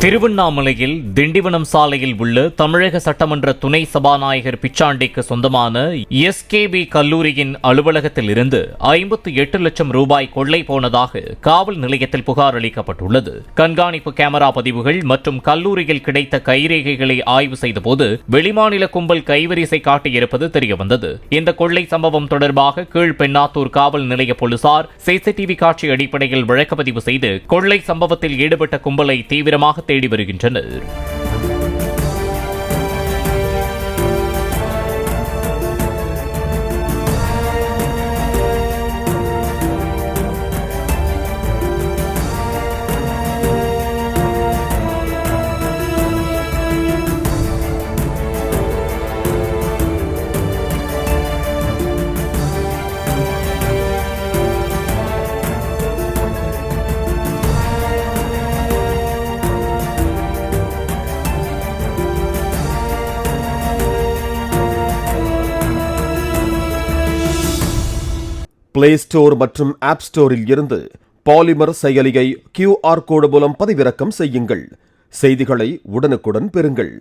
திருவண்ணாமலையில் திண்டிவனம் சாலையில் உள்ள தமிழக சட்டமன்ற துணை சபாநாயகர் பிச்சாண்டிக்கு சொந்தமான எஸ்கேபி கல்லூரியின் அலுவலகத்தில் இருந்து 58 லட்சம் ரூபாய் கொள்ளை போனதாக காவல் நிலையத்தில் புகார் அளிக்கப்பட்டுள்ளது. கண்காணிப்பு கேமரா பதிவுகள் மற்றும் கல்லூரியில் கிடைத்த கைரேகைகளை ஆய்வு செய்தபோது வெளிமாநில கும்பல் கைவரிசை காட்டியிருப்பது தெரியவந்தது. இந்த கொள்ளை சம்பவம் தொடர்பாக கீழ்பெண்ணாத்தூர் காவல் நிலைய போலீசார் சிசிடிவி காட்சி அடிப்படையில் வழக்குப்பதிவு செய்து கொள்ளை சம்பவத்தில் ஈடுபட்ட கும்பலை தீவிரமாக தேடி வருகின்றனர். பிளே ஸ்டோர் மற்றும் ஆப் ஸ்டோரில் இருந்து பாலிமர் செயலியை QR கோடு மூலம் பதிவிறக்கம் செய்யுங்கள். செய்திகளை உடனுக்குடன் பெறுங்கள்.